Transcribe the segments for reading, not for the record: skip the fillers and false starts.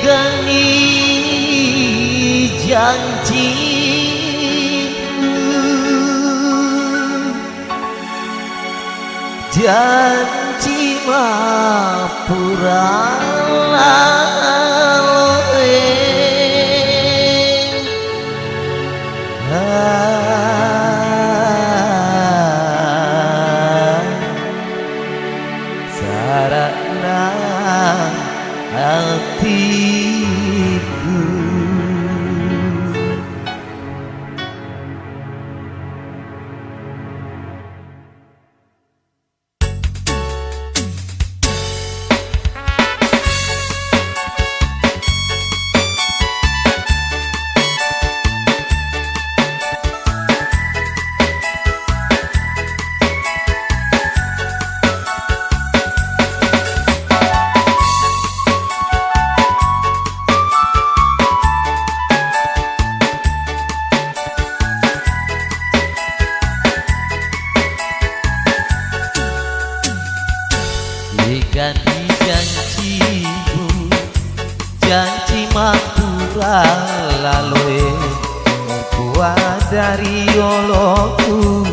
gani janji janji mapura laloe sarana hatiku. Ganti janjimu, janji mapura laloe Mupua dari oloku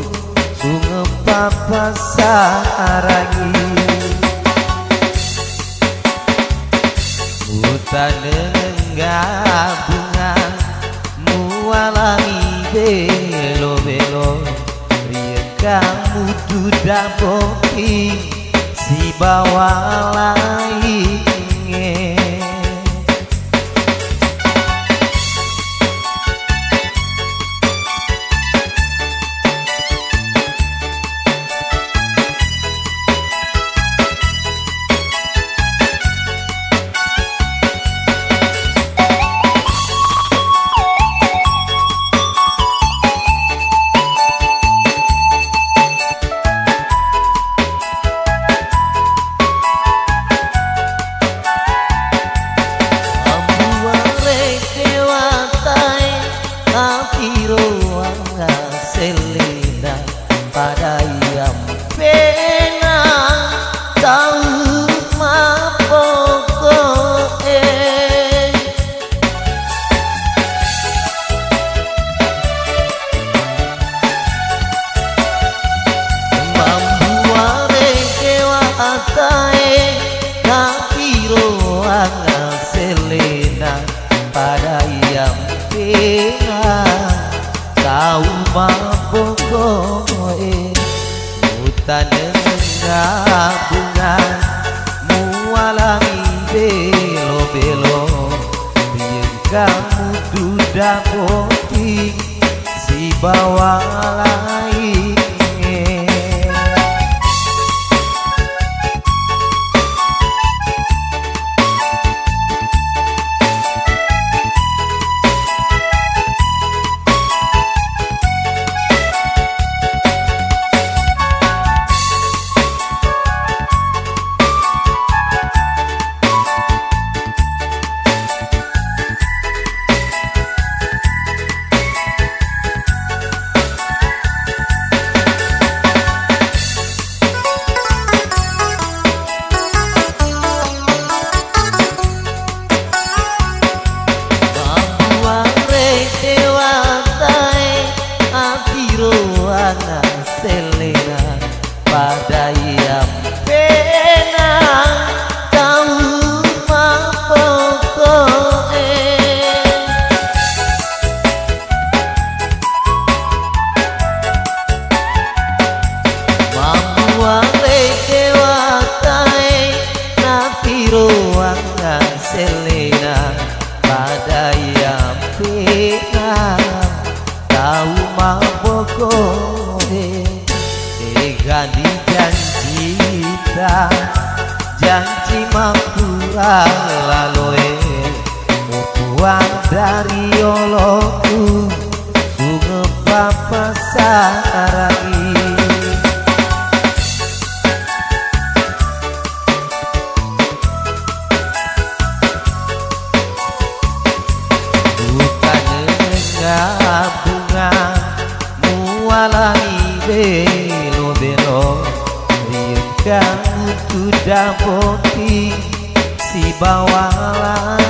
sunge papa sarangi Mutane nenggah bunga mualami belo-belo Rien kamu duda boking si bawa lainnya Selena pada yang pena tahu mapokoe membuat dewa atae kapiro anga Selena pada yang pena tahu mapokoe hutan nenggah bunga mualami belo-belo Rien kamu duda boking si bawa lainnya Selena pada yang pena tahu mapokoe membuat dewa tae napiro anga Selena pada yang pena tahu mapokoe ganti janji ta janji mapura laloe Mupua dari oloku sunge papa sarangi bukan nenggah bunga mualami belo-belo Rien kamu duda boking si bawalah